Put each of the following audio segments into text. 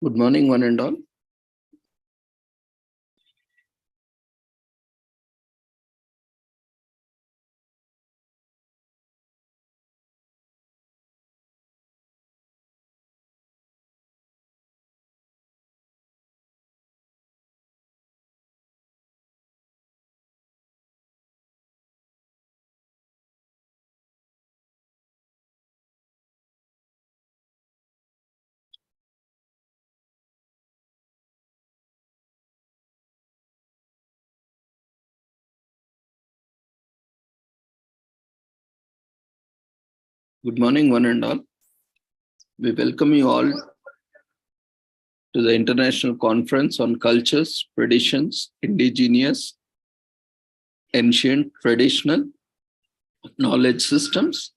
Good morning, one and all. Good morning, one and all. We welcome you all to the International Conference on Cultures, Traditions, Indigenous, Ancient, Traditional, Knowledge Systems,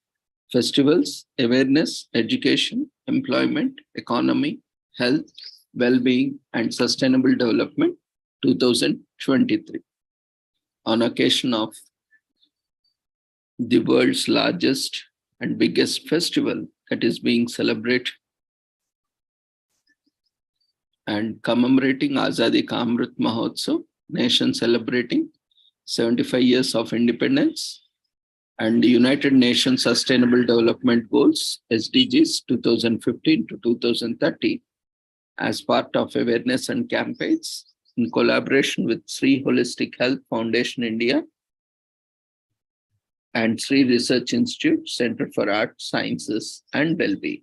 Festivals, Awareness, Education, Employment, Economy, Health, Well-being, and Sustainable Development 2023. On occasion of the world's largest and biggest festival that is being celebrated and commemorating Azadi Ka Amrit Mahotsav, nation celebrating 75 years of independence, and the United Nations Sustainable Development Goals, SDGs 2015 to 2030, as part of awareness and campaigns in collaboration with Sri Holistic Health Foundation India and Sri Research Institute, Center for Arts, Sciences and Wellbeing.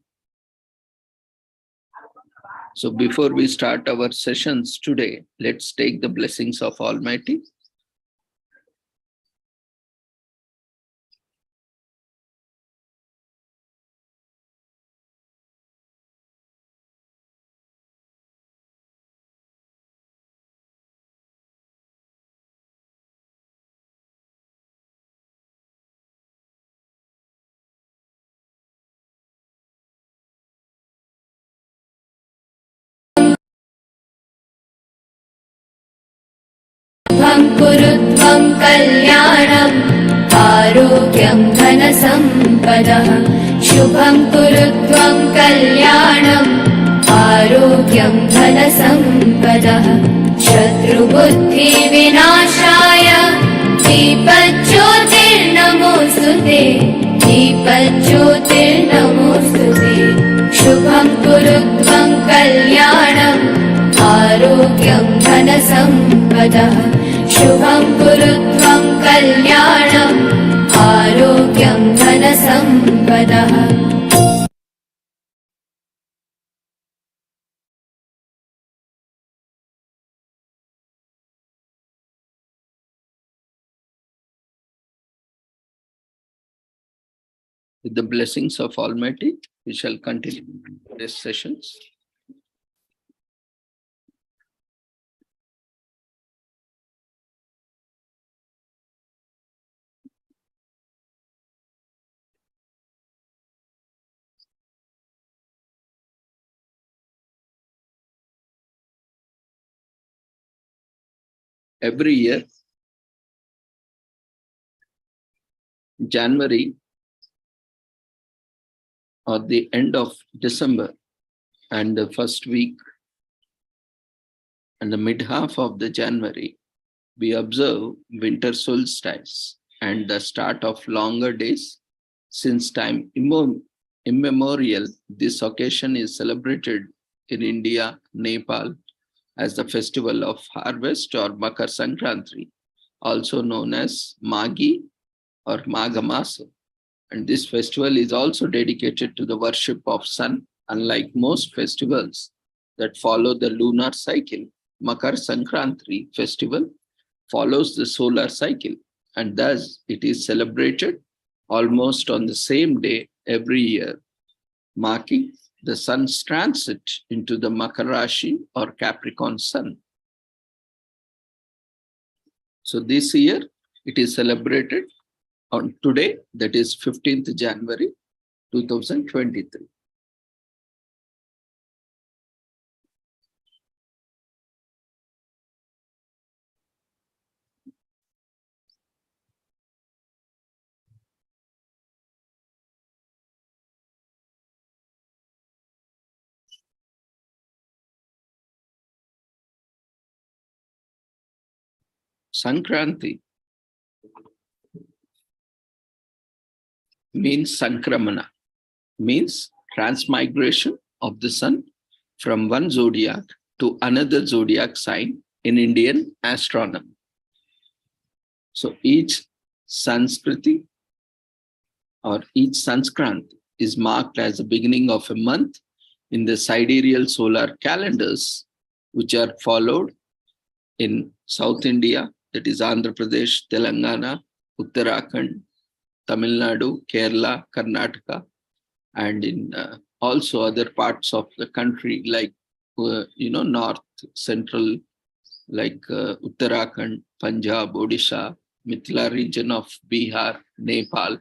So before we start our sessions today, let's take the blessings of Almighty. कुरुत्वं कल्याणम् आरोग्यं धनसम्पदः शुभं कुरुत्वं कल्याणम् आरोग्यं धनसम्पदः शत्रुबुद्धिविनाशाय दीपज्योतिर्नमोऽस्तुते दीपज्योतिर्नमोऽस्तुते शुभं कुरुत्वं कल्याणम् आरोग्यं धनसम्पदः शुभं कुरुत्वं कल्याणम् आरोग्यं धनसम्पदः. With the blessings of Almighty, we shall continue these sessions. Every year, January or the end of December and the first week and the mid half of the January, we observe winter solstice and the start of longer days. Since time immemorial, this occasion is celebrated in India, Nepal, as the festival of harvest or Makar Sankranti, also known as Magi or Maghamasa. And this festival is also dedicated to the worship of sun. Unlike most festivals that follow the lunar cycle, Makar Sankranti festival follows the solar cycle, and thus it is celebrated almost on the same day every year, marking the sun's transit into the Makar Rashi or Capricorn sun. So this year it is celebrated on today, that is 15th January 2023. Sankranti means Sankramana, means transmigration of the sun from one zodiac to another zodiac sign in Indian astronomy. So each Sanskriti or each Sanskranti is marked as the beginning of a month in the sidereal solar calendars, which are followed in South India, that is Andhra Pradesh, Telangana, Uttarakhand, Tamil Nadu, Kerala, Karnataka, and in also other parts of the country like, north, central, like Uttarakhand, Punjab, Odisha, Mithila region of Bihar, Nepal.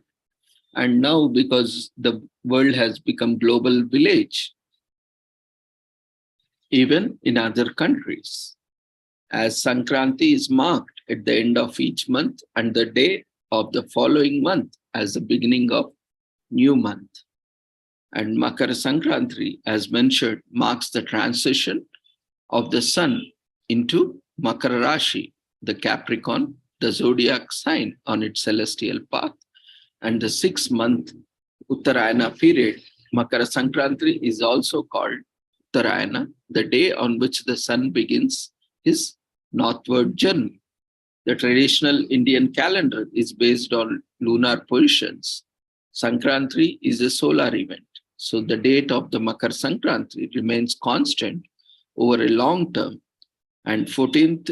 And now, because the world has become global village, even in other countries, as Sankranti is marked at the end of each month and the day of the following month as the beginning of new month. And Makara Sankranti, as mentioned, marks the transition of the sun into Makara Rashi, the Capricorn, the zodiac sign on its celestial path, and the 6-month Uttarayana period. Makara Sankranti is also called Uttarayana, the day on which the sun begins his northward journey. The traditional Indian calendar is based on lunar positions. Sankranti is a solar event, so the date of the Makar Sankranti remains constant over a long term, and 14th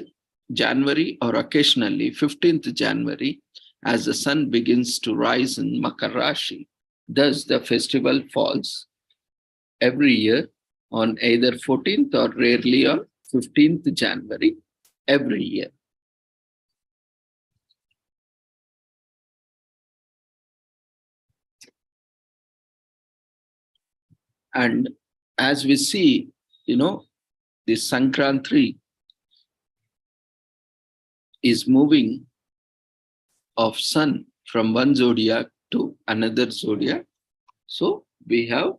January or occasionally 15th January as the sun begins to rise in Makar Rashi. Thus, the festival falls every year on either 14th or rarely on 15th January every year. And as we see, the Sankranti is moving of sun from one zodiac to another zodiac. So we have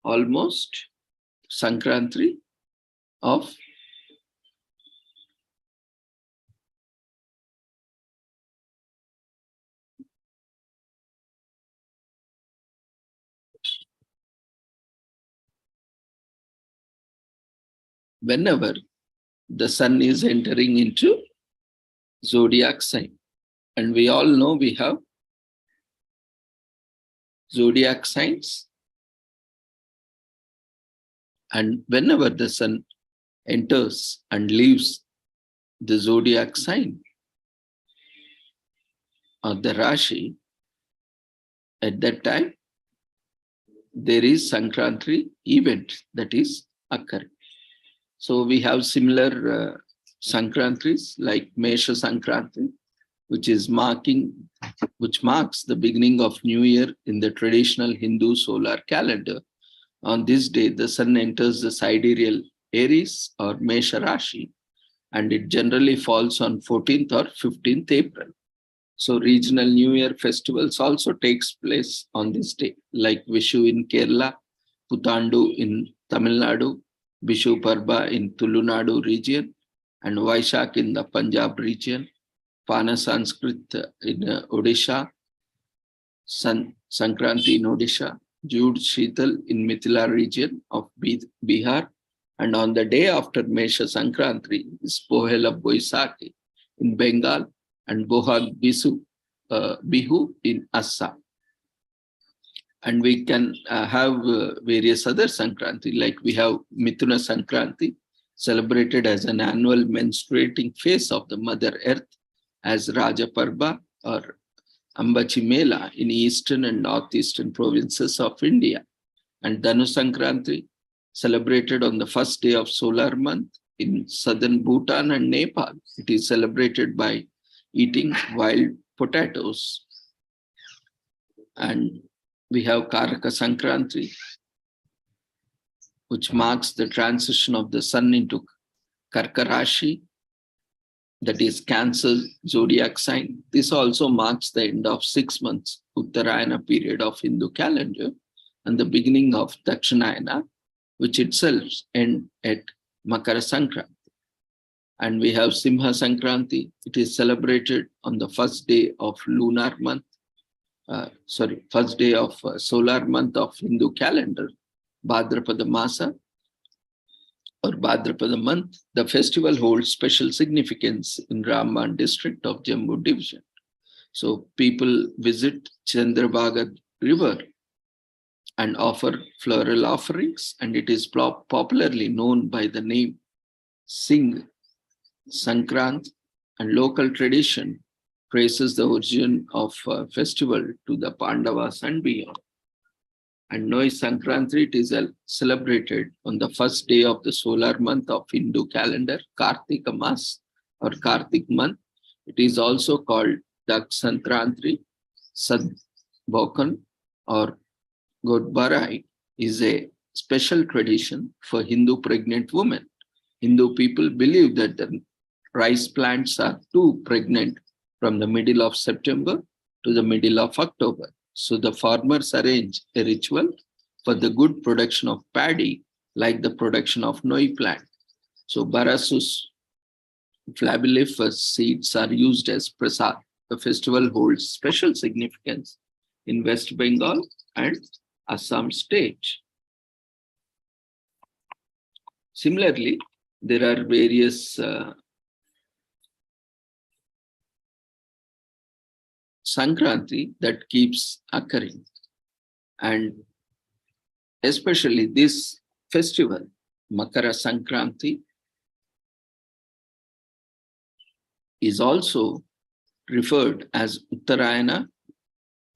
almost Sankranti of whenever the sun is entering into zodiac sign. And we all know we have zodiac signs. And whenever the sun enters and leaves the zodiac sign or the Rashi, at that time, there is Sankranti event that is occurring. So we have similar Sankrantis like Mesha Sankranti, which marks the beginning of New Year in the traditional Hindu solar calendar. On this day, the sun enters the sidereal Aries or Mesha Rashi, and it generally falls on 14th or 15th April. So regional New Year festivals also takes place on this day, like Vishu in Kerala, Puthandu in Tamil Nadu, Vishu Parba in Tulunadu region, and Vaishak in the Punjab region, Pana Sanskrit in Odisha, Sankranti in Odisha, Jude Sheetal in Mithila region of Bihar, and on the day after Mesha Sankranti is Pohela Boisakhi in Bengal, and Bohag Bihu in Assam. And we can have various other Sankranti, like we have Mithuna Sankranti, celebrated as an annual menstruating phase of the Mother Earth, as Raja Parba or Ambachi Mela in eastern and northeastern provinces of India. And Dhanu Sankranti, celebrated on the first day of solar month in southern Bhutan and Nepal. It is celebrated by eating wild potatoes. And we have Karaka Sankranti, which marks the transition of the sun into Karka Rashi, that is Cancer zodiac sign. This also marks the end of 6 months Uttarayana period of Hindu calendar and the beginning of Dakshinayana, which itself ends at Makara Sankranti. And we have Simha Sankranti. It is celebrated on the first day of lunar month, first day of solar month of Hindu calendar, Bhadrapada Masa or Bhadrapada month. The festival holds special significance in Ramban district of Jammu division. So people visit Chandrabhaga river and offer floral offerings, and it is popularly known by the name Singh Sankrant, and local tradition traces the origin of festival to the Pandavas and beyond. And Noi Sankranti, it is celebrated on the first day of the solar month of Hindu calendar, Kartika Mas or Kartik month. It is also called Dak Sankranti, Sadbokan or Godbarai is a special tradition for Hindu pregnant women. Hindu people believe that the rice plants are too pregnant from the middle of September to the middle of October. So the farmers arrange a ritual for the good production of paddy, like the production of noi plant. So Barasus flabellifus seeds are used as prasad. The festival holds special significance in West Bengal and Assam state. Similarly, there are various Sankranti that keeps occurring. And especially this festival, Makara Sankranti, is also referred as Uttarayana,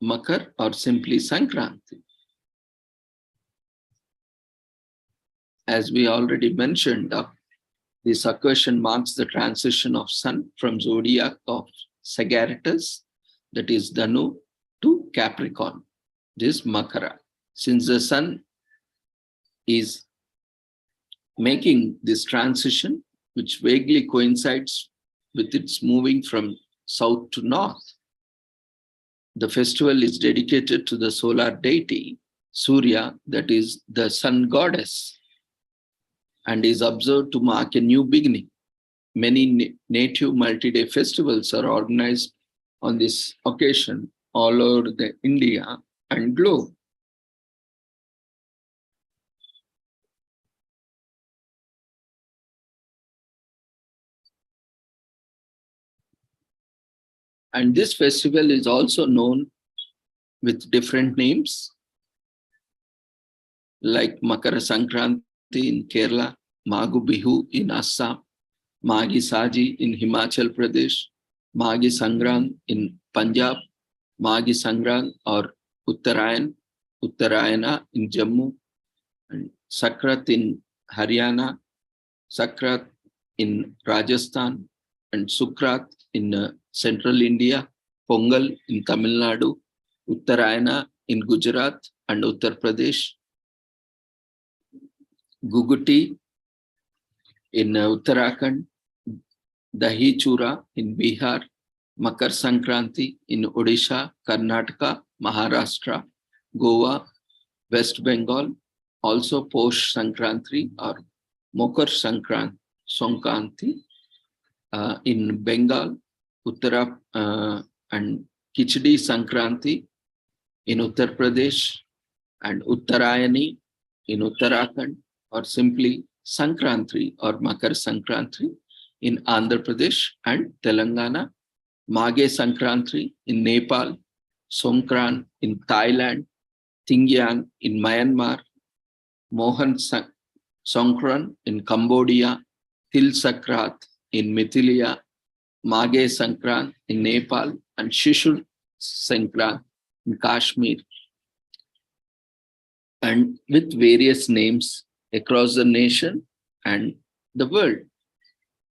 Makar, or simply Sankranti. As we already mentioned, this occasion marks the transition of sun from zodiac of Sagittarius, that is Dhanu, to Capricorn, this Makara. Since the sun is making this transition, which vaguely coincides with its moving from south to north, the festival is dedicated to the solar deity, Surya, that is the sun goddess, and is observed to mark a new beginning. Many native multi-day festivals are organized on this occasion all over the India and globe. And this festival is also known with different names, like Makara Sankranti in Kerala, Magu Bihu in Assam, Magi Saji in Himachal Pradesh, Magi Sangrang in Punjab, Magi Sangrang or Uttarayana in Jammu, and Sakrat in Haryana, Sakrat in Rajasthan, and Sukrat in central India, Pongal in Tamil Nadu, Uttarayana in Gujarat and Uttar Pradesh, Guguti in Uttarakhand, Dahi Chura in Bihar, Makar Sankranti in Odisha, Karnataka, Maharashtra, Goa, West Bengal, also Posh Sankranti or Mokar Sankranti in Bengal, Uttara and Kichdi Sankranti in Uttar Pradesh, and Uttarayani in Uttarakhand, or simply Sankranti or Makar Sankranti in Andhra Pradesh and Telangana, Mage Sankranti in Nepal, Songkran in Thailand, Tingyan in Myanmar, Mohan Songkran in Cambodia, Til Sakrat in Mithilia, Mage Sankran in Nepal, and Shishur Sankran in Kashmir, and with various names across the nation and the world.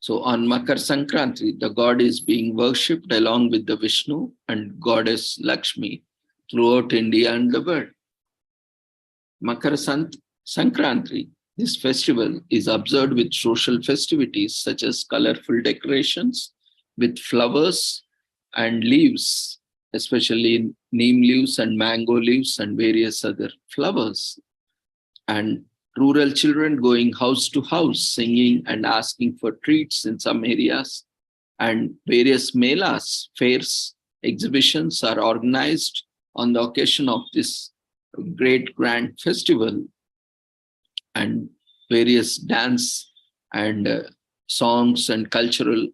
So on Makar Sankranti, the god is being worshipped along with the Vishnu and goddess Lakshmi throughout India and the world. Makar Sankranti, this festival is observed with social festivities such as colorful decorations with flowers and leaves, especially neem leaves and mango leaves and various other flowers. And rural children going house to house, singing and asking for treats in some areas, and various melas, fairs, exhibitions are organized on the occasion of this great grand festival, and various dance and songs and cultural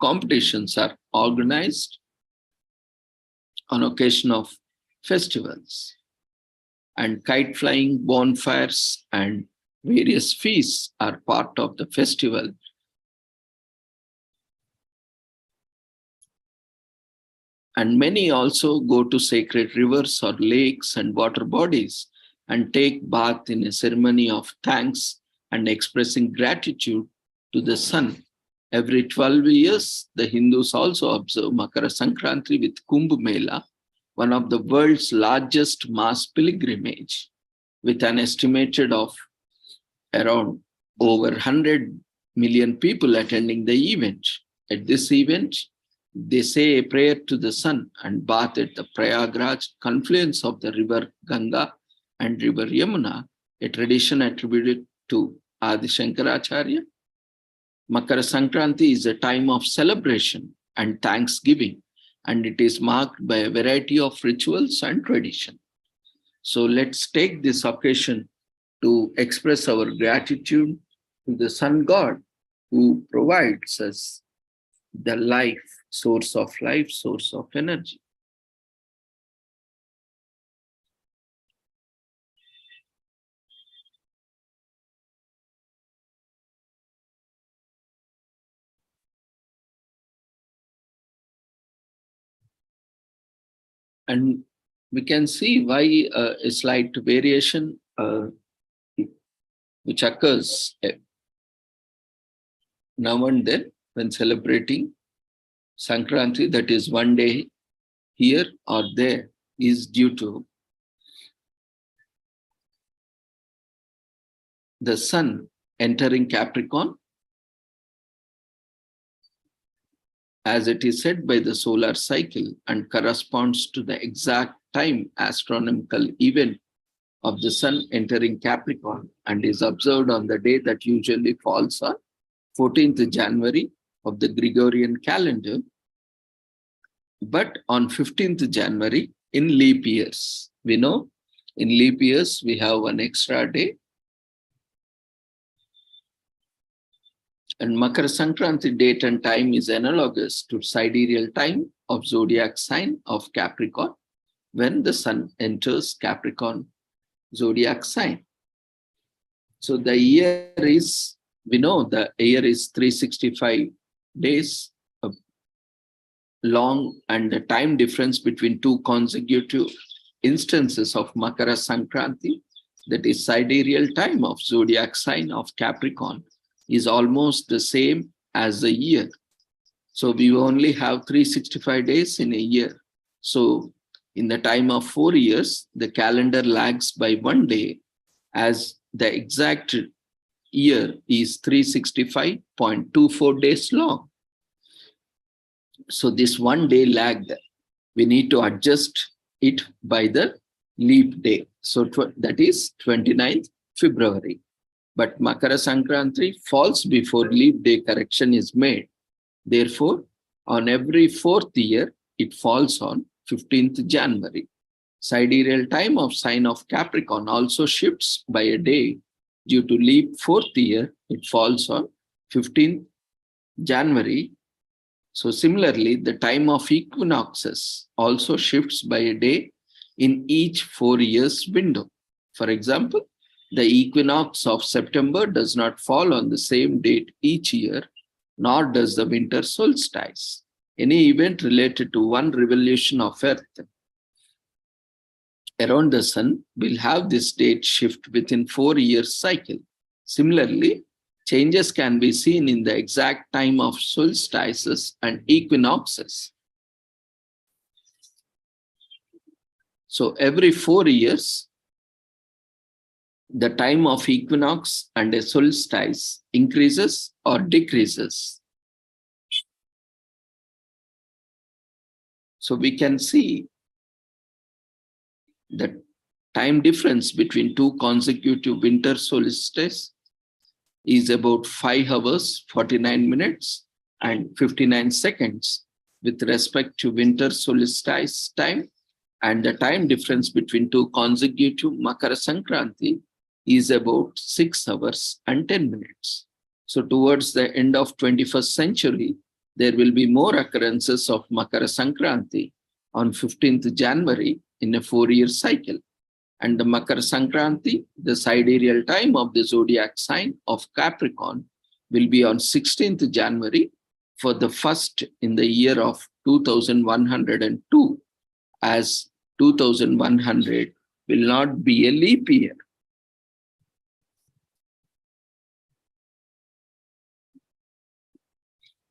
competitions are organized on occasion of festivals, and kite flying, bonfires, and various feasts are part of the festival. And many also go to sacred rivers or lakes and water bodies and take bath in a ceremony of thanks and expressing gratitude to the sun. Every 12 years, the Hindus also observe Makara Sankranti with Kumbh Mela, one of the world's largest mass pilgrimage, with an estimated of around over 100 million people attending the event. At this event, they say a prayer to the sun and bath at the Prayagraj confluence of the river Ganga and river Yamuna, a tradition attributed to Adi Shankaracharya. Makara Sankranti is a time of celebration and thanksgiving, and it is marked by a variety of rituals and tradition. So let's take this occasion to express our gratitude to the sun god who provides us the life, source of energy. And we can see why a slight variation which occurs now and then when celebrating Sankranti, that is one day here or there, is due to the sun entering Capricorn, as it is said by the solar cycle, and corresponds to the exact time astronomical event of the sun entering Capricorn, and is observed on the day that usually falls on 14th January of the Gregorian calendar, but on 15th January in leap years. We know in leap years we have one extra day. And Makara Sankranti date and time is analogous to sidereal time of zodiac sign of Capricorn when the sun enters Capricorn zodiac sign. So the year is, we know the year is 365 days long, and the time difference between two consecutive instances of Makara Sankranti, that is sidereal time of zodiac sign of Capricorn, is almost the same as the year. So we only have 365 days in a year. So in the time of 4 years, the calendar lags by 1 day, as the exact year is 365.24 days long. So this 1 day lagged, we need to adjust it by the leap day. So that is 29th February. But Makara Sankranti falls before leap day correction is made. Therefore, on every 4th year, it falls on 15th January. Sidereal time of sign of Capricorn also shifts by a day. Due to leap 4th year, it falls on 15th January. So similarly, the time of equinoxes also shifts by a day in each 4 years window. For example, the equinox of September does not fall on the same date each year, nor does the winter solstice. Any event related to one revolution of Earth around the sun will have this date shift within 4 years cycle. Similarly, changes can be seen in the exact time of solstices and equinoxes. So every 4 years, the time of equinox and a solstice increases or decreases. So we can see the time difference between two consecutive winter solstices is about 5 hours, 49 minutes, and 59 seconds with respect to winter solstice time. And the time difference between two consecutive Makara Sankranti is about 6 hours and 10 minutes. So towards the end of 21st century, there will be more occurrences of Makara Sankranti on 15th January in a 4-year cycle. And the Makara Sankranti, the sidereal time of the zodiac sign of Capricorn, will be on 16th January for the first in the year of 2102, as 2100 will not be a leap year.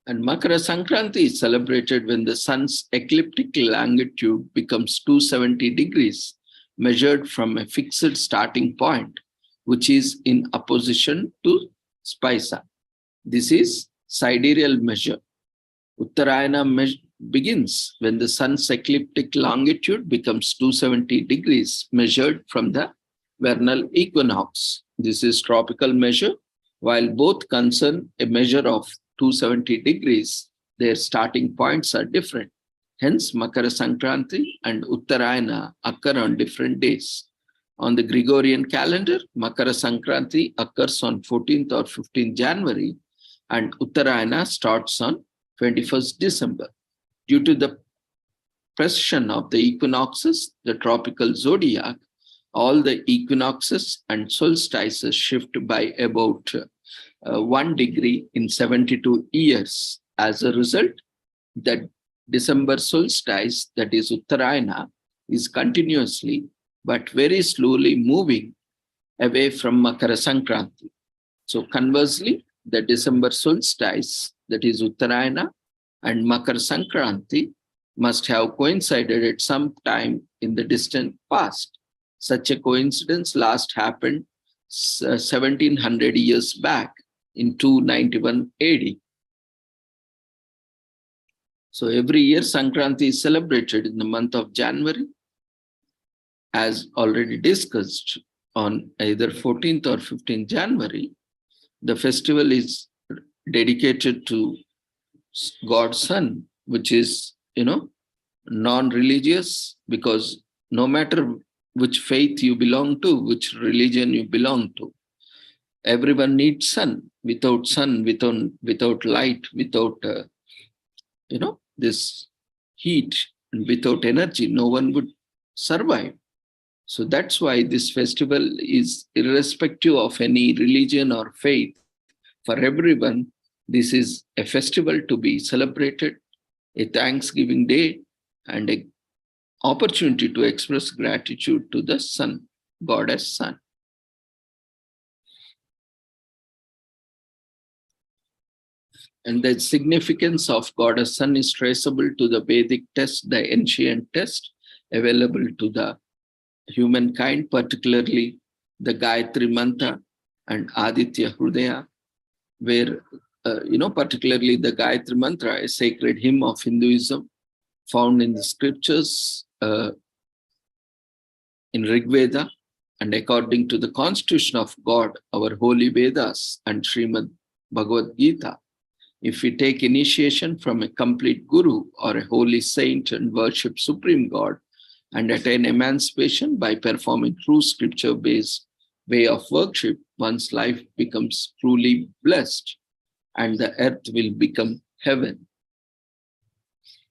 And Makara Sankranti is celebrated when the sun's ecliptic longitude becomes 270 degrees, measured from a fixed starting point, which is in opposition to Spica. This is sidereal measure. Uttarayana begins when the sun's ecliptic longitude becomes 270 degrees, measured from the vernal equinox. This is tropical measure. While both concern a measure of 270 degrees, their starting points are different. Hence, Makara Sankranti and Uttarayana occur on different days. On the Gregorian calendar, Makara Sankranti occurs on 14th or 15th January, and Uttarayana starts on 21st December. Due to the precession of the equinoxes, the tropical zodiac, all the equinoxes and solstices shift by about 1 degree in 72 years. As a result, the December solstice, that is Uttarayana, is continuously but very slowly moving away from Makara Sankranti. So conversely, the December solstice, that is Uttarayana, and Makara Sankranti must have coincided at some time in the distant past. Such a coincidence last happened 1700 years back in 291 AD. So every year Sankranti is celebrated in the month of January, as already discussed, on either 14th or 15th January. The festival is dedicated to God's Son, which is, non-religious, because no matter which faith you belong to, which religion you belong to, everyone needs sun. Without sun, without light, without, this heat, and without energy, no one would survive. So that's why this festival is irrespective of any religion or faith. For everyone, this is a festival to be celebrated, a Thanksgiving day, and an opportunity to express gratitude to the Sun, Goddess Sun. And the significance of Goddess Sun is traceable to the Vedic text, the ancient text available to the humankind, particularly the Gayatri Mantra and Aditya Hrudaya, where, particularly the Gayatri Mantra, a sacred hymn of Hinduism found in the scriptures in Rig Veda, and according to the constitution of God, our holy Vedas and Srimad Bhagavad Gita. If we take initiation from a complete guru or a holy saint and worship Supreme God and attain emancipation by performing true scripture-based way of worship, one's life becomes truly blessed and the earth will become heaven.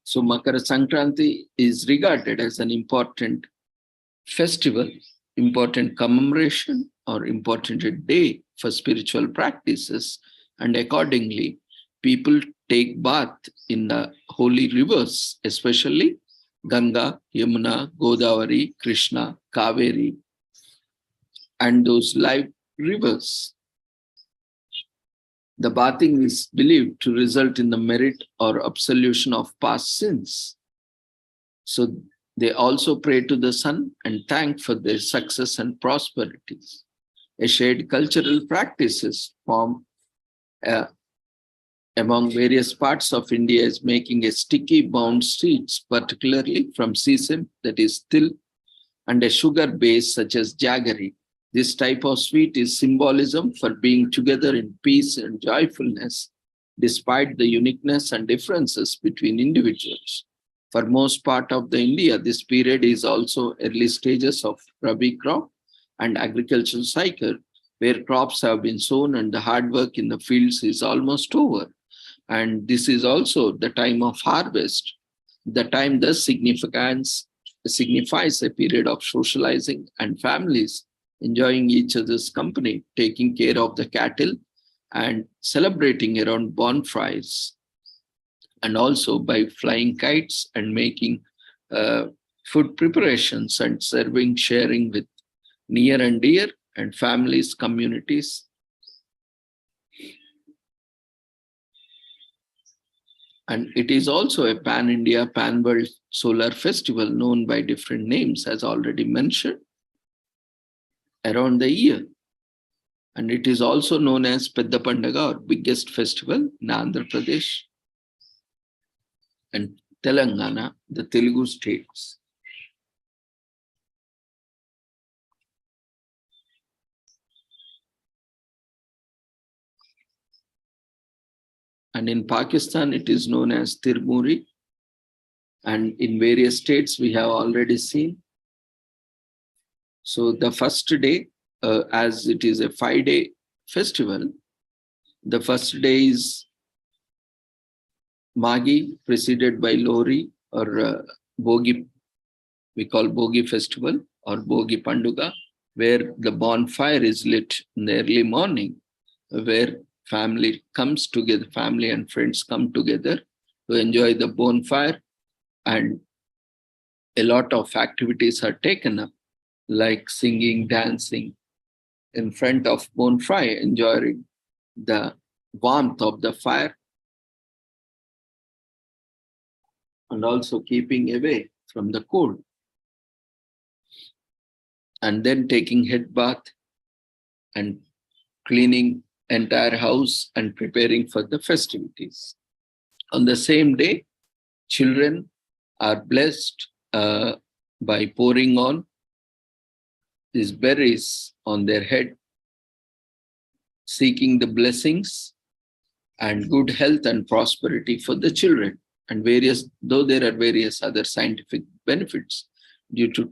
So Makara Sankranti is regarded as an important festival, important commemoration, or important day for spiritual practices, and accordingly, people take bath in the holy rivers, especially Ganga, Yamuna, Godavari, Krishna, Kaveri, and those live rivers. The bathing is believed to result in the merit or absolution of past sins. So they also pray to the sun and thank for their success and prosperities. A shared cultural practices form among various parts of India is making a sticky bound seeds, particularly from sesame, that is til, and a sugar base such as jaggery. This type of sweet is symbolism for being together in peace and joyfulness, despite the uniqueness and differences between individuals. For most part of the India, this period is also early stages of Rabi crop and agricultural cycle, where crops have been sown and the hard work in the fields is almost over. And this is also the time of harvest. The time thus signifies a period of socializing and families enjoying each other's company, taking care of the cattle and celebrating around bonfires, and also by flying kites and making food preparations and serving, sharing with near and dear and families, communities. And it is also a pan-India, pan-world solar festival known by different names, as already mentioned, around the year. And it is also known as Pedda Pandaga, or biggest festival in Andhra Pradesh and Telangana, the Telugu states. And in Pakistan, it is known as Tirmuri. And in various states, we have already seen. So the first day, as it is a 5-day festival, the first day is Magi, preceded by Lohri or Bogi. We call Bogi festival or Bogi Panduga, where the bonfire is lit in the early morning, where family comes together, family and friends come together to enjoy the bonfire, and a lot of activities are taken up, like singing, dancing in front of bonfire, enjoying the warmth of the fire, and also keeping away from the cold. And then taking head bath and cleaning entire house and preparing for the festivities. On the same day, children are blessed by pouring on these berries on their head, seeking the blessings and good health and prosperity for the children. And though there are various other scientific benefits, due to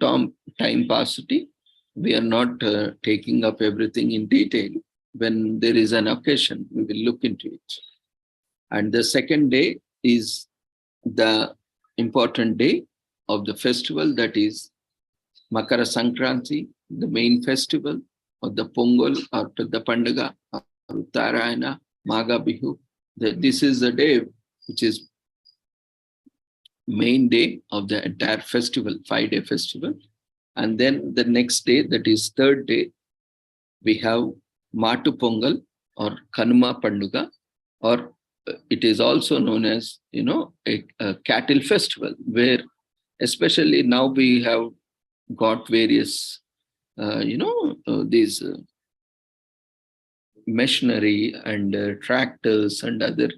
time paucity, we are not taking up everything in detail. When there is an occasion, we will look into it. And the second day is the important day of the festival, that is Makara Sankranti, the main festival, or the Pongal or the Pandaga or Uttarayana, Maga Bihu. This is the day which is main day of the entire festival, 5-day festival. And then the next day, that is third day, we have Matu Pongal or Kanuma Panduga, or it is also known as, a cattle festival, where especially now we have got various, these machinery and tractors and other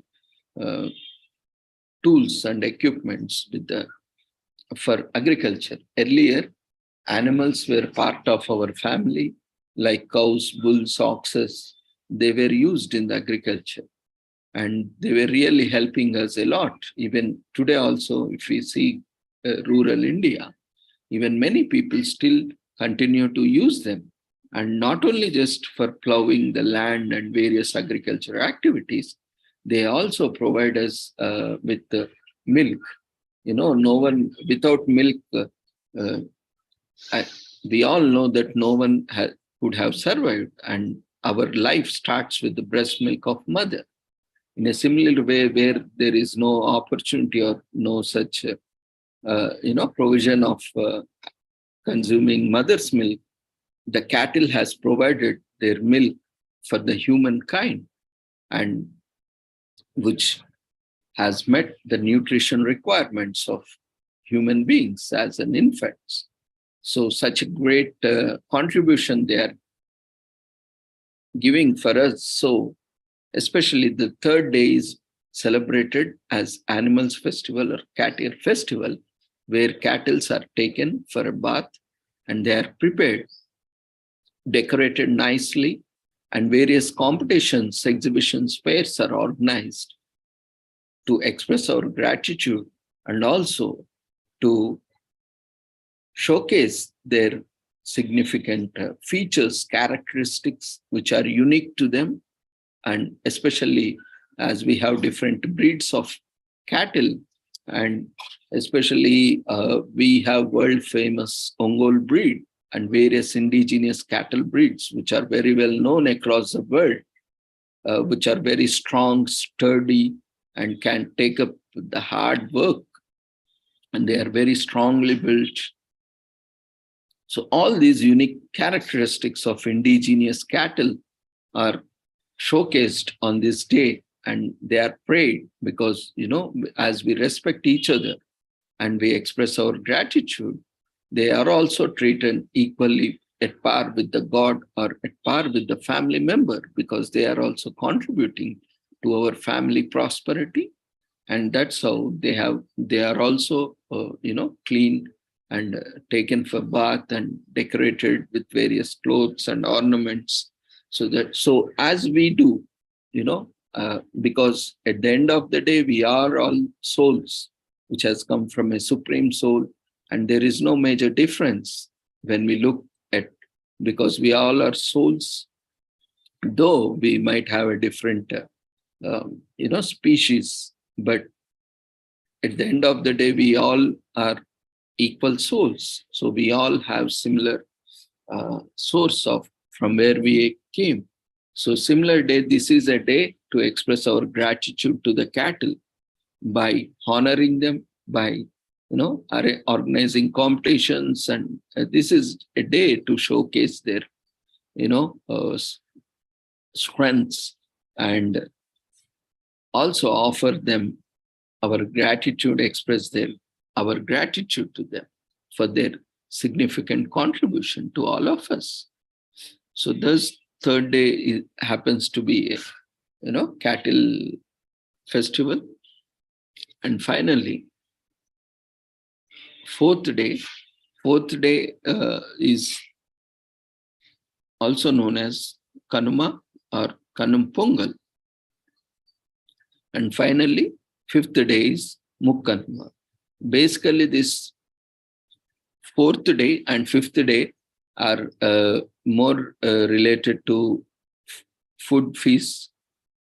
tools and equipments for agriculture. Earlier, animals were part of our family, like cows, bulls, oxes. They were used in the agriculture, and they were really helping us a lot. Even today also, if we see rural India, even many people still continue to use them. And not only just for plowing the land and various agricultural activities, they also provide us with milk. No one, without milk, we all know that no one would have survived, and our life starts with the breast milk of mother. In a similar way, where there is no opportunity or no such, provision of consuming mother's milk, the cattle has provided their milk for the humankind, and which has met the nutrition requirements of human beings as an infant. So such a great contribution they are giving for us. So especially the third day is celebrated as Animals Festival or Cattle Festival, where cattle are taken for a bath and they are prepared, decorated nicely, and various competitions, exhibitions, fairs are organized to express our gratitude and also to showcase their significant features, characteristics which are unique to them. And especially as we have different breeds of cattle, and especially we have world famous Ongol breed and various indigenous cattle breeds, which are very well known across the world, which are very strong, sturdy, and can take up the hard work. And they are very strongly built. So all these unique characteristics of indigenous cattle are showcased on this day, and they are prayed because, as we respect each other and we express our gratitude, they are also treated equally at par with the God or at par with the family member, because they are also contributing to our family prosperity. And that's how they are also clean and taken for bath and decorated with various clothes and ornaments. So as we do, because at the end of the day, we are all souls which has come from a supreme soul, and there is no major difference when we look at, because we all are souls, though we might have a different species, but at the end of the day, we all are equal souls. So we all have similar source of from where we came. So similar day, this is a day to express our gratitude to the cattle by honoring them, by organizing competitions, and this is a day to showcase their strengths, and also offer them our gratitude, express our gratitude to them for their significant contribution to all of us. So this third day happens to be a cattle festival. And finally, fourth day is also known as Kanuma or Kanum Pongal. And finally, fifth day is Mukkanuma. Basically, this fourth day and fifth day are more related to food feasts,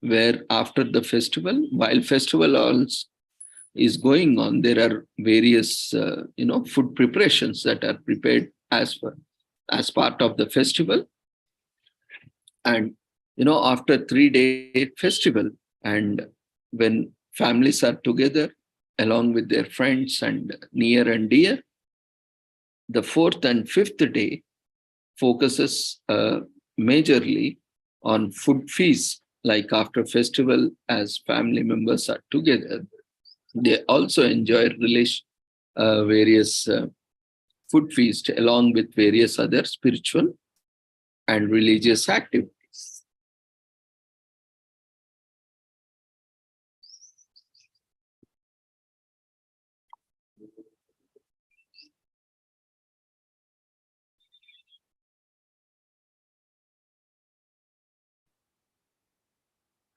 where after the festival, while festival also is going on, there are various food preparations that are prepared as part of the festival. And after 3-day festival, and when families are together along with their friends and near and dear, the fourth and fifth day focuses majorly on food feasts. Like after festival, as family members are together, they also enjoy various food feasts along with various other spiritual and religious activities.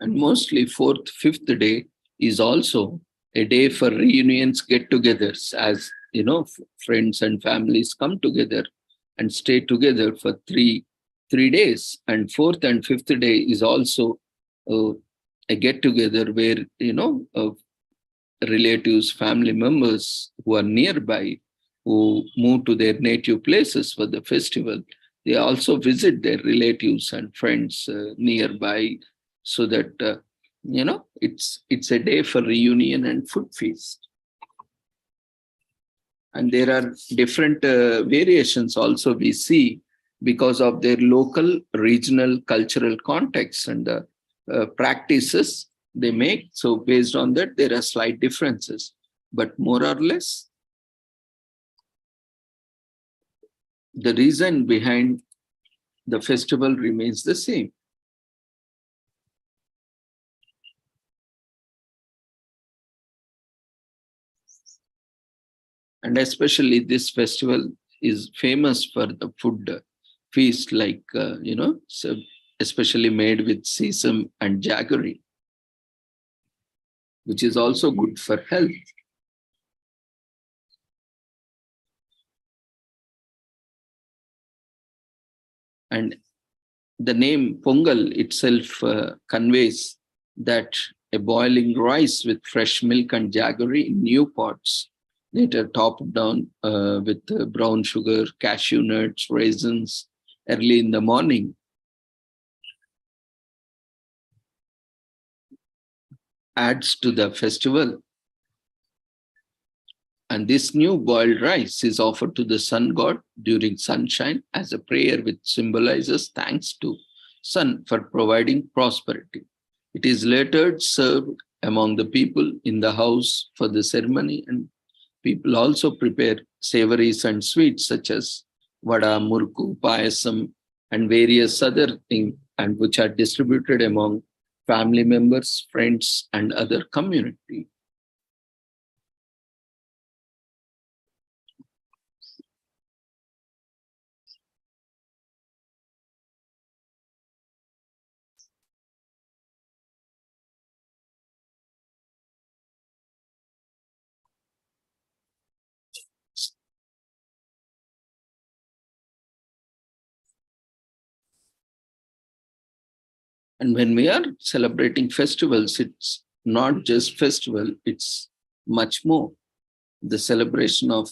And mostly fourth, fifth day is also a day for reunions, get-togethers, as friends and families come together and stay together for three days. And fourth and fifth day is also a get-together where relatives, family members who are nearby, who move to their native places for the festival, they also visit their relatives and friends nearby, so that it's a day for reunion and food feast. And there are different variations also we see because of their local, regional, cultural context and the practices they make. So based on that, there are slight differences, but more or less, the reason behind the festival remains the same. And especially this festival is famous for the food feast, like, so especially made with sesame and jaggery, which is also good for health. And the name Pongal itself conveys that a boiling rice with fresh milk and jaggery in new pots, later topped down with brown sugar, cashew nuts, raisins, early in the morning, adds to the festival. And this new boiled rice is offered to the sun god during sunshine as a prayer which symbolizes thanks to sun for providing prosperity. It is later served among the people in the house for the ceremony, and people also prepare savories and sweets such as vada, murku, payasam, and various other things, and which are distributed among family members, friends, and other community. And when we are celebrating festivals, it's not just festival, it's much more. The celebration of,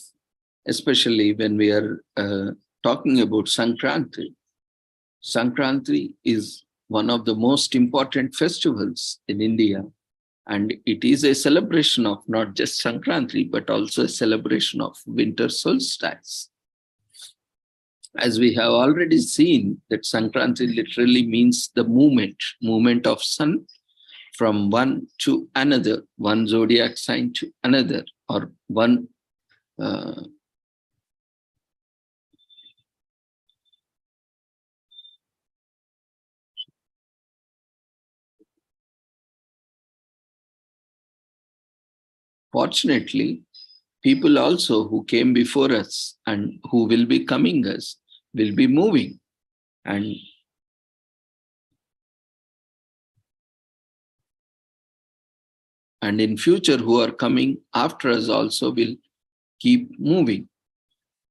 especially when we are talking about Sankranti. Sankranti is one of the most important festivals in India. And it is a celebration of not just Sankranti, but also a celebration of winter solstice. As we have already seen, that Sankranti literally means the movement of sun from one to another, one zodiac sign to another, or one fortunately, people also who came before us and who will be coming us will be moving. And in future who are coming after us also will keep moving.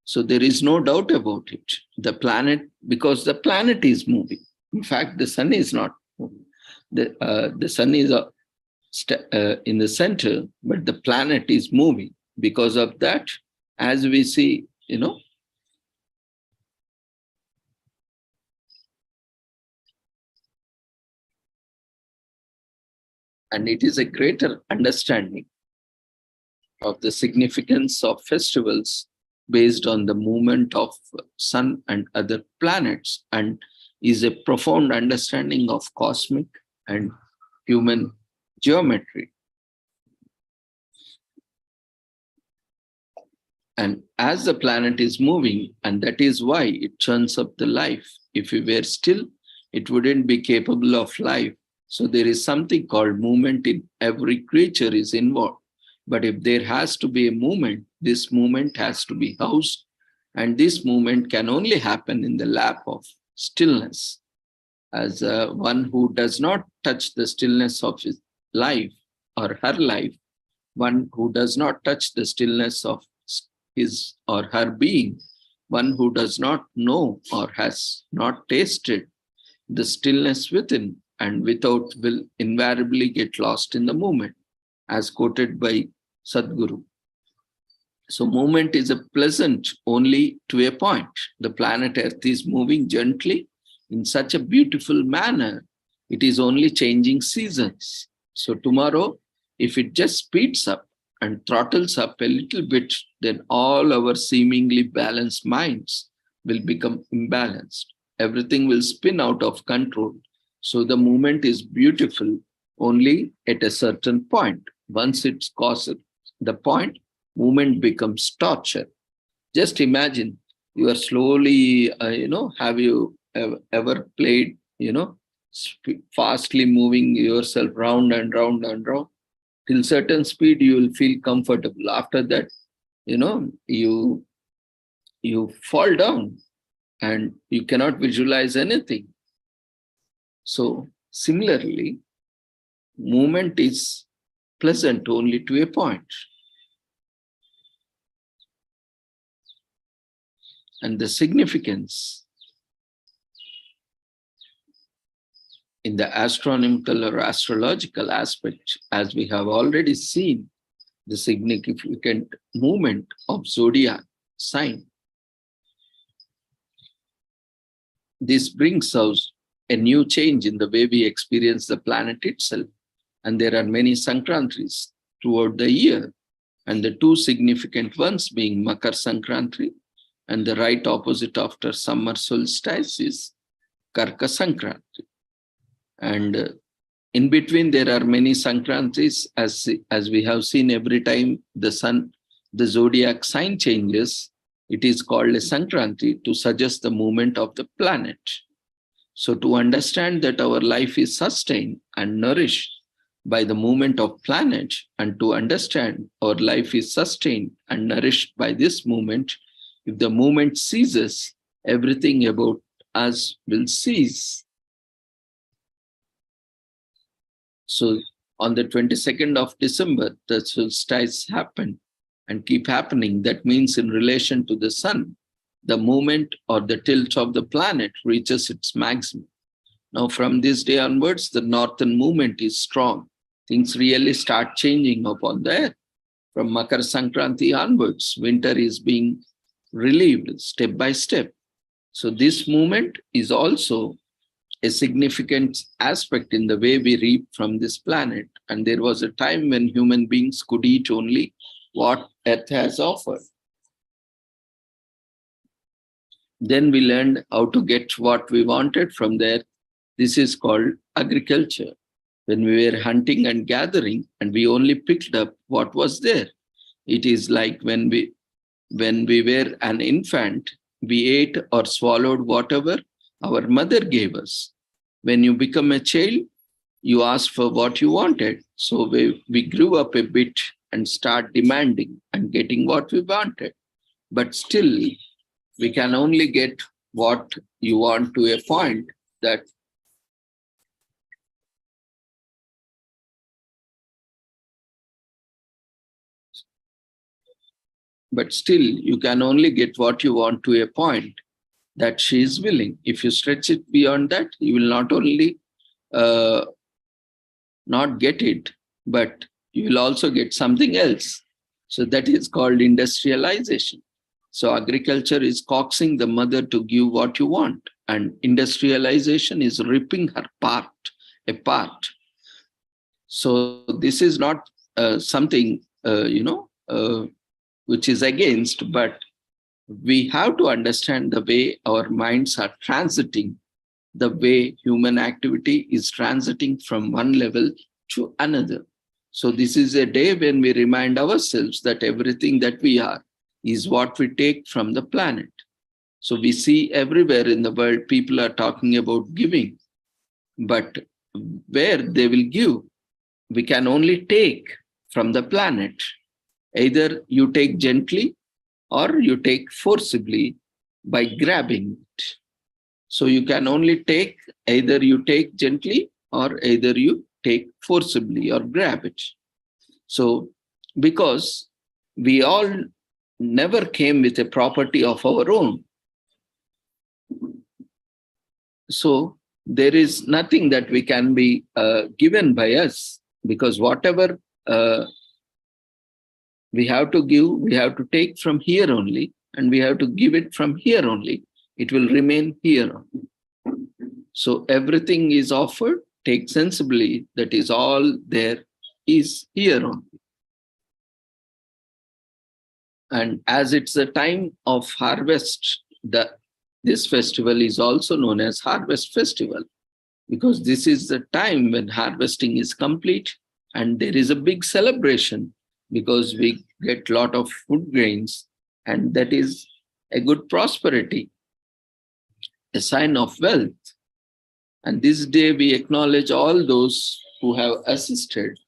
So there is no doubt about it. The planet, because the planet is moving. In fact, the sun is not moving. The sun is in the center, but the planet is moving. Because of that, as we see, and it is a greater understanding of the significance of festivals based on the movement of sun and other planets, and is a profound understanding of cosmic and human geometry. And as the planet is moving, and that is why it churns up the life. If we were still, it wouldn't be capable of life. So there is something called movement in every creature is involved. But if there has to be a movement, this movement has to be housed. And this movement can only happen in the lap of stillness. As one who does not touch the stillness of his life or her life, one who does not touch the stillness of his or her being, one who does not know or has not tasted the stillness within and without will invariably get lost in the moment, as quoted by Sadhguru. So movement is a pleasant only to a point. The planet Earth is moving gently in such a beautiful manner. It is only changing seasons. So tomorrow, if it just speeds up and throttles up a little bit, then all our seemingly balanced minds will become imbalanced. Everything will spin out of control. So the movement is beautiful only at a certain point. Once it's crossed the point, movement becomes torture. Just imagine you are slowly, have you ever played, fastly moving yourself round and round and round? Till certain speed, you will feel comfortable. After that, you you fall down and you cannot visualize anything. So similarly, movement is pleasant only to a point. And the significance in the astronomical or astrological aspect, as we have already seen, the significant movement of zodiac sign. This brings us a new change in the way we experience the planet itself. And there are many Sankrantis throughout the year. And the two significant ones being Makar Sankranti, and the right opposite after summer solstice is Karka Sankranti. And in between, there are many Sankrantis, as we have seen every time the sun, the zodiac sign changes, it is called a Sankranti to suggest the movement of the planet. So to understand that our life is sustained and nourished by the movement of planet, and to understand our life is sustained and nourished by this movement, if the movement ceases, everything about us will cease. So on the 22nd of December, the solstice happened and keep happening. That means in relation to the sun, the movement or the tilt of the planet reaches its maximum. Now from this day onwards, the northern movement is strong. Things really start changing upon the earth. From Makar Sankranti onwards, winter is being relieved step by step. So this movement is also a significant aspect in the way we reap from this planet. And there was a time when human beings could eat only what earth has offered. Then we learned how to get what we wanted from there. This is called agriculture. When we were hunting and gathering, and we only picked up what was there. It is like when we were an infant, we ate or swallowed whatever our mother gave us. When you become a child, you ask for what you wanted. So we grew up a bit and start demanding and getting what we wanted. But still, we can only get what you want to a point that but still you can only get what you want to a point that she is willing. If you stretch it beyond that, you will not only not get it, but you will also get something else. So that is called industrialization. So agriculture is coaxing the mother to give what you want, and industrialization is ripping her apart. So this is not something, which is against, but we have to understand the way our minds are transiting, the way human activity is transiting from one level to another. So this is a day when we remind ourselves that everything that we are is what we take from the planet. So we see everywhere in the world, people are talking about giving, but where they will give, we can only take from the planet. Either you take gently or you take forcibly by grabbing it. So you can only take, either you take gently or either you take forcibly or grab it. So because we all never came with a property of our own, so there is nothing that we can be given by us, because whatever we have to give, we have to take from here only, and we have to give it from here only. It will remain here only. So everything is offered, take sensibly, that is all there is here only. And as it's the time of harvest, this festival is also known as Harvest Festival, because this is the time when harvesting is complete and there is a big celebration, because we get a lot of food grains, and that is a good prosperity, a sign of wealth. And this day we acknowledge all those who have assisted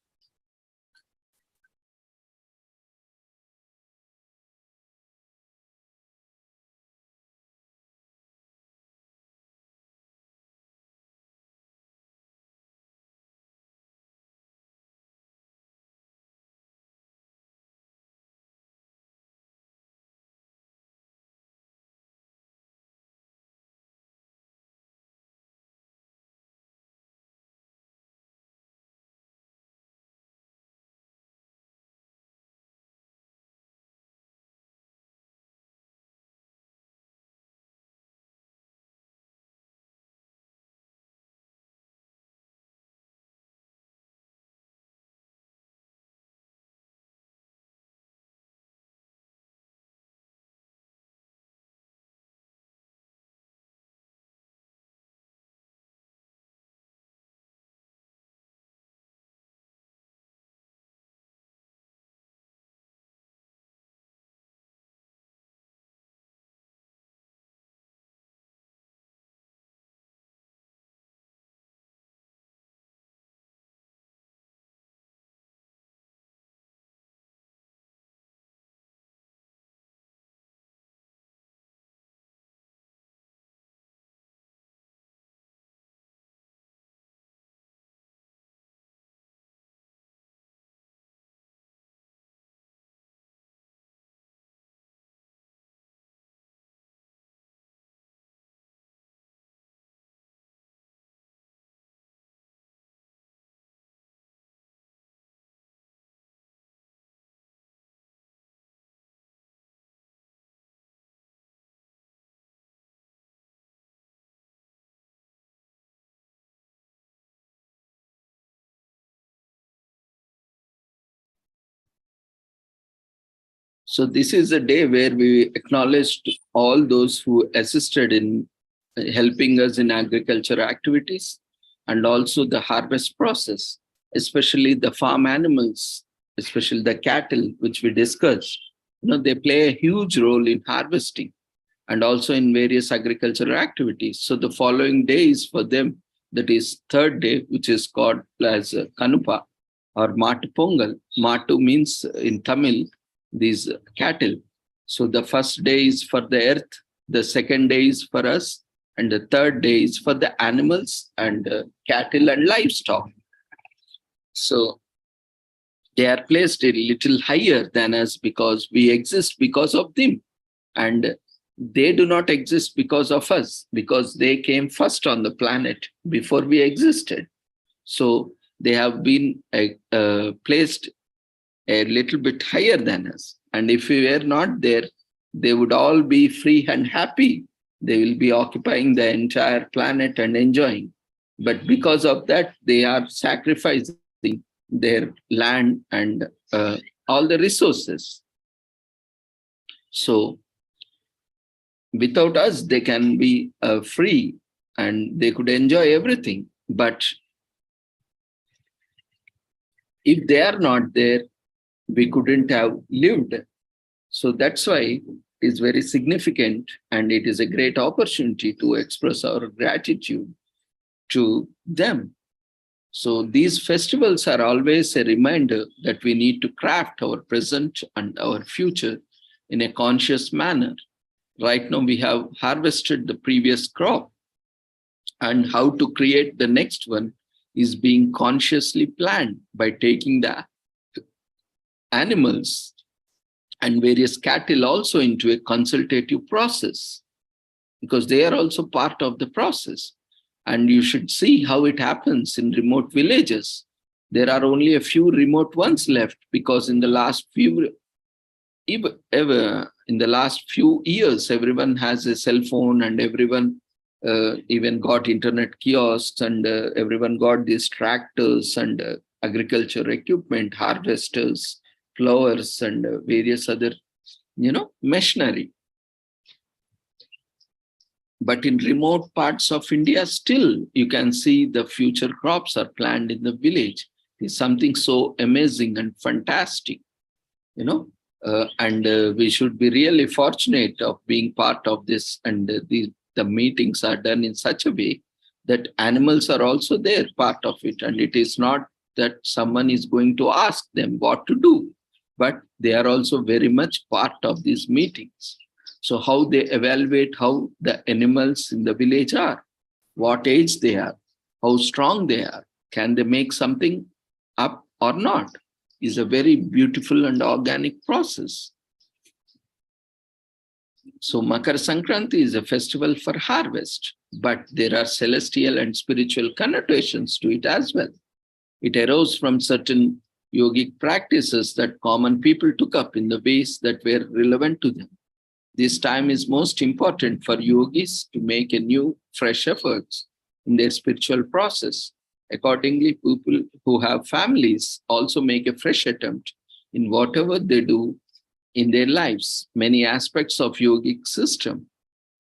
So this is a day where we acknowledged all those who assisted in helping us in agriculture activities and also the harvest process, especially the farm animals, especially the cattle, which we discussed. They play a huge role in harvesting and also in various agricultural activities. So the following day is for them, that is third day, which is called as Kanupa or Matu Pongal. Matu means in Tamil, these cattle. So the first day is for the earth, the second day is for us, and the third day is for the animals and cattle and livestock. So they are placed a little higher than us because we exist because of them. And they do not exist because of us, because they came first on the planet before we existed. So they have been placed a little bit higher than us. And if we were not there, they would all be free and happy. They will be occupying the entire planet and enjoying. But because of that, they are sacrificing their land and all the resources. So without us, they can be free and they could enjoy everything. But if they are not there, we couldn't have lived. So that's why it's very significant, and it is a great opportunity to express our gratitude to them. So these festivals are always a reminder that we need to craft our present and our future in a conscious manner. Right now, we have harvested the previous crop, and how to create the next one is being consciously planned by taking the animals and various cattle also into a consultative process, because they are also part of the process. And you should see how it happens in remote villages. There are only a few remote ones left because in the last few years, everyone has a cell phone and everyone even got internet kiosks and everyone got these tractors and agriculture equipment, harvesters, flowers and various other, machinery. But in remote parts of India, still you can see the future crops are planned in the village. It's something so amazing and fantastic, and we should be really fortunate of being part of this. And the meetings are done in such a way that animals are also there, part of it. And it is not that someone is going to ask them what to do, but they are also very much part of these meetings. So how they evaluate how the animals in the village are, what age they are, how strong they are, can they make something up or not, is a very beautiful and organic process. So Makar Sankranti is a festival for harvest, but there are celestial and spiritual connotations to it as well. It arose from certain yogic practices that common people took up in the ways that were relevant to them. This time is most important for yogis to make a new, fresh efforts in their spiritual process. Accordingly, people who have families also make a fresh attempt in whatever they do in their lives. Many aspects of yogic system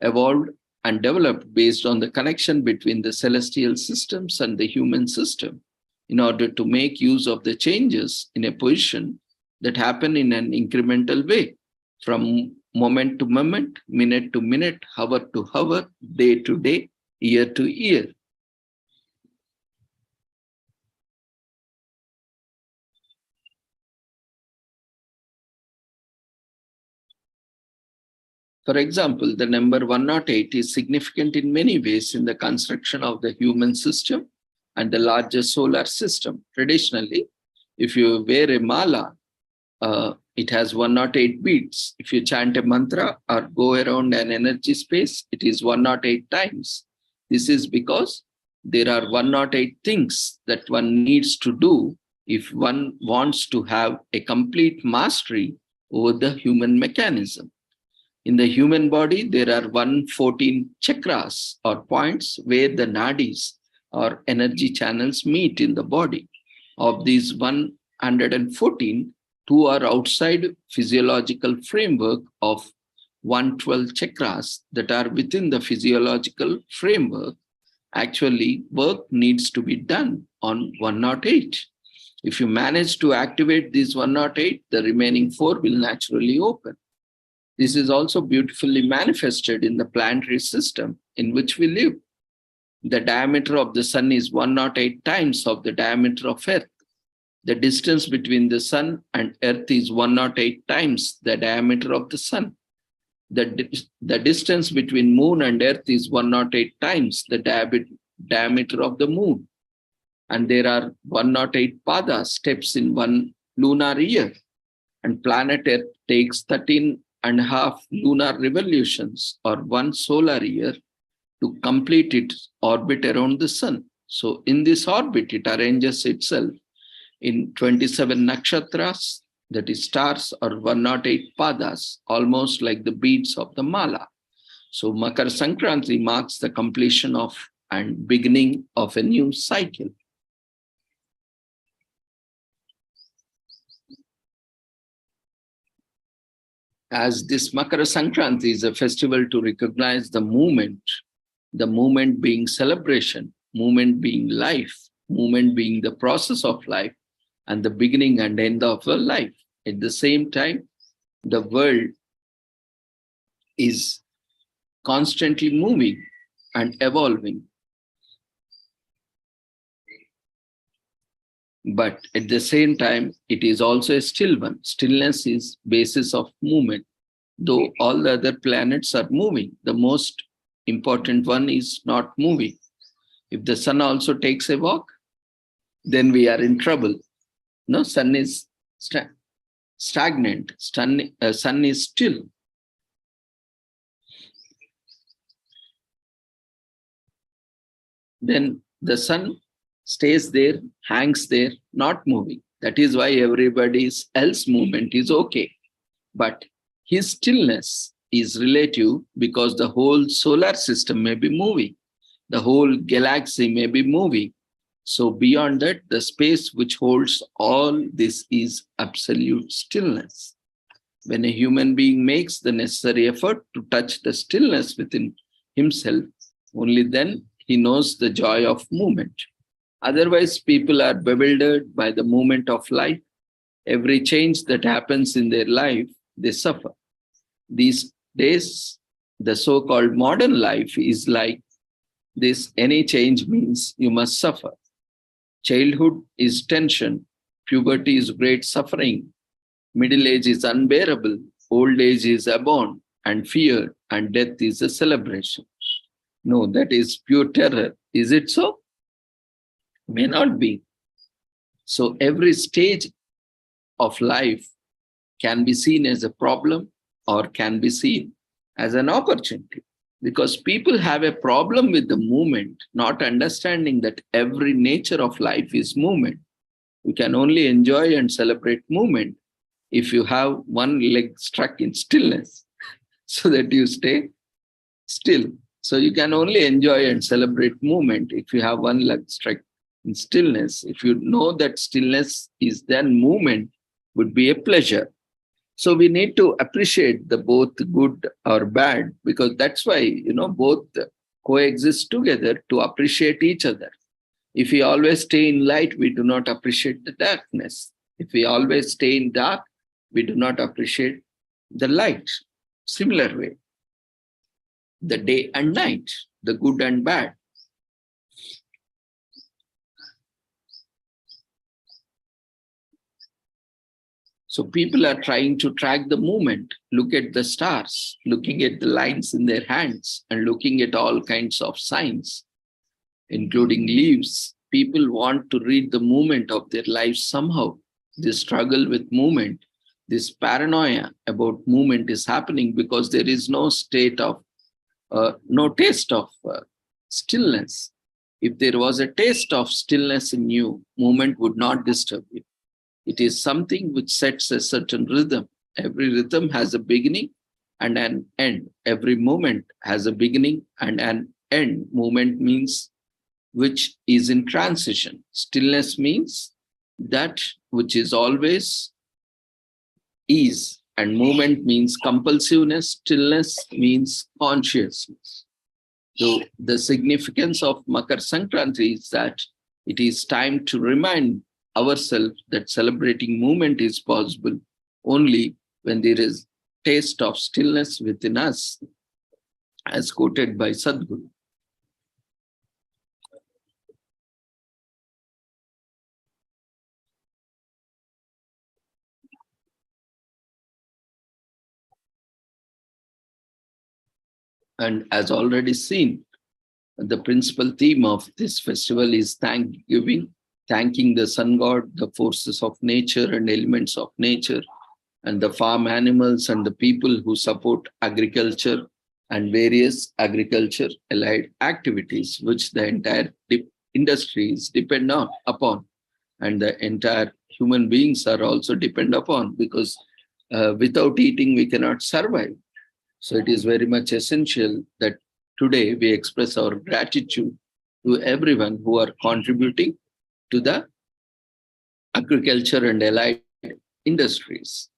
evolved and developed based on the connection between the celestial systems and the human system in order to make use of the changes in a position that happen in an incremental way, from moment to moment, minute to minute, hour to hour, day to day, year to year. For example, the number 108 is significant in many ways in the construction of the human system and the larger solar system. Traditionally, if you wear a mala, it has 108 beats. If you chant a mantra or go around an energy space, it is 108 times. This is because there are 108 things that one needs to do if one wants to have a complete mastery over the human mechanism. In the human body, there are 114 chakras or points where the nadis or energy channels meet in the body. Of these 114, two are outside physiological framework of 112 chakras that are within the physiological framework. Actually, work needs to be done on 108. If you manage to activate these 108, the remaining four will naturally open. This is also beautifully manifested in the planetary system in which we live. The diameter of the sun is 108 times of the diameter of Earth. The distance between the sun and Earth is 108 times the diameter of the sun. The distance between moon and Earth is 108 times the diameter of the moon. And there are 108 padas, steps in one lunar year. And planet Earth takes 13.5 lunar revolutions or one solar year to complete its orbit around the sun. So in this orbit, it arranges itself in 27 nakshatras, that is stars, or 108 padas, almost like the beads of the mala. So Makar Sankranti marks the completion of and beginning of a new cycle. As this Makara Sankranti is a festival to recognize the movement being celebration, movement being life, movement being the process of life, and the beginning and end of a life. At the same time, the world is constantly moving and evolving. But at the same time, it is also a still one. Stillness is basis of movement. Though all the other planets are moving, the most important one is not moving. If the sun also takes a walk, then we are in trouble. No, sun is stagnant. Sun is still. Then the sun stays there, hangs there, not moving. That is why everybody else movement is okay. But his stillness is relative because the whole solar system may be moving. The whole galaxy may be moving. So beyond that, the space which holds all this is absolute stillness. When a human being makes the necessary effort to touch the stillness within himself, only then he knows the joy of movement. Otherwise, people are bewildered by the movement of life. Every change that happens in their life, they suffer. These days, the so-called modern life is like this. Any change means you must suffer. Childhood is tension. Puberty is great suffering. Middle age is unbearable. Old age is abhorrent and feared. And death is a celebration. No, that is pure terror. Is it so? May not be. So every stage of life can be seen as a problem or can be seen as an opportunity. Because people have a problem with the movement, not understanding that every nature of life is movement. You can only enjoy and celebrate movement if you have one leg stuck in stillness, so that you stay still. So you can only enjoy and celebrate movement if you have one leg stuck in stillness. If you know that stillness is then movement, would be a pleasure. So we need to appreciate the both good or bad, because that's why, both coexist together to appreciate each other. If we always stay in light, we do not appreciate the darkness. If we always stay in dark, we do not appreciate the light. Similar way, the day and night, the good and bad. So people are trying to track the movement, look at the stars, looking at the lines in their hands, and looking at all kinds of signs, including leaves. People want to read the movement of their lives somehow. They struggle with movement. This paranoia about movement is happening because there is no taste of stillness. If there was a taste of stillness in you, movement would not disturb you. It is something which sets a certain rhythm. Every rhythm has a beginning and an end. Every movement has a beginning and an end. Movement means which is in transition. Stillness means that which is always ease, and movement means compulsiveness, stillness means consciousness. So the significance of Makar Sankranti is that it is time to remind ourselves that celebrating movement is possible only when there is taste of stillness within us, as quoted by Sadhguru. And as already seen, the principal theme of this festival is thanksgiving, thanking the sun god, the forces of nature and elements of nature, and the farm animals and the people who support agriculture and various agriculture allied activities, which the entire industries depend upon, and the entire human beings are also depend upon, because without eating we cannot survive. So it is very much essential that today we express our gratitude to everyone who are contributing to the agriculture and allied industries.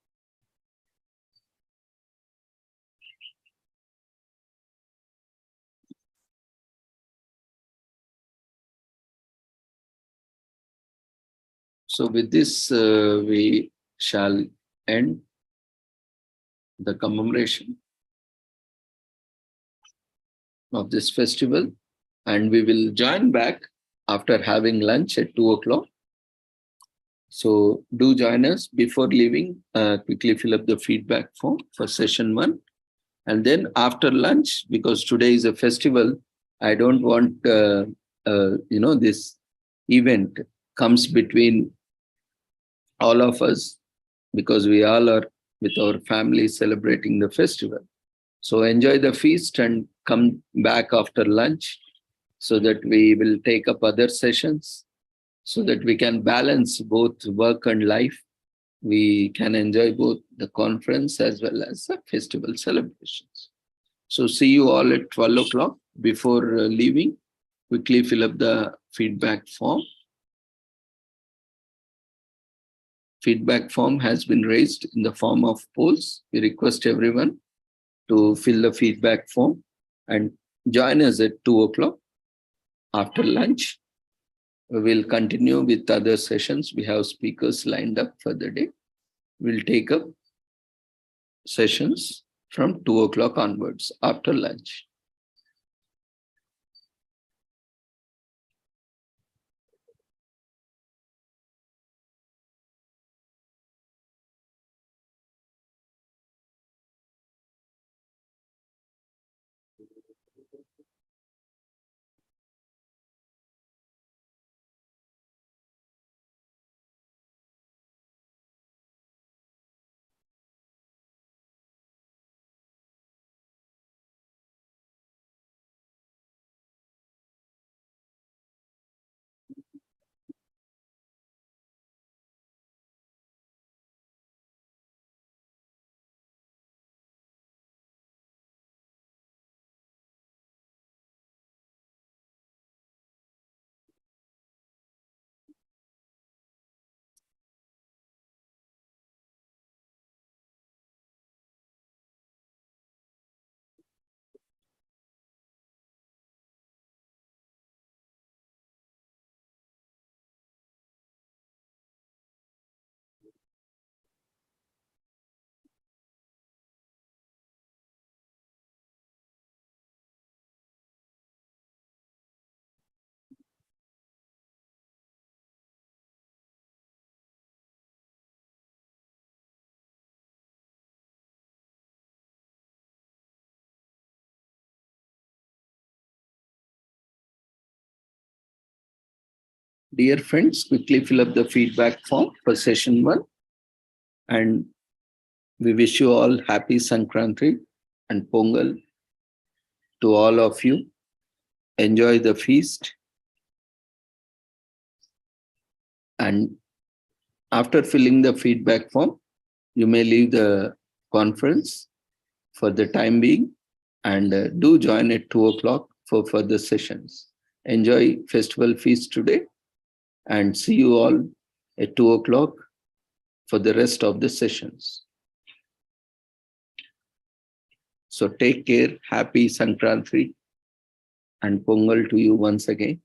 So with this, we shall end the commemoration of this festival, and we will join back after having lunch at 2 o'clock. So do join us. Before leaving, quickly fill up the feedback form for session 1. And then after lunch, because today is a festival, I don't want, this event comes between all of us, because we all are with our family celebrating the festival. So enjoy the feast and come back after lunch, so that we will take up other sessions, so that we can balance both work and life. We can enjoy both the conference as well as the festival celebrations. So see you all at 12 o'clock. Before leaving, quickly fill up the feedback form. Feedback form has been raised in the form of polls. We request everyone to fill the feedback form and join us at 2 o'clock. After lunch, we will continue with other sessions. We have speakers lined up for the day. We'll take up sessions from 2 o'clock onwards after lunch. Dear friends, quickly fill up the feedback form for session 1. And we wish you all happy Sankranti and Pongal to all of you. Enjoy the feast. And after filling the feedback form, you may leave the conference for the time being, and do join at 2 o'clock for further sessions. Enjoy festival feast today, and see you all at 2 o'clock for the rest of the sessions. So take care. Happy Sankranti and Pongal to you once again.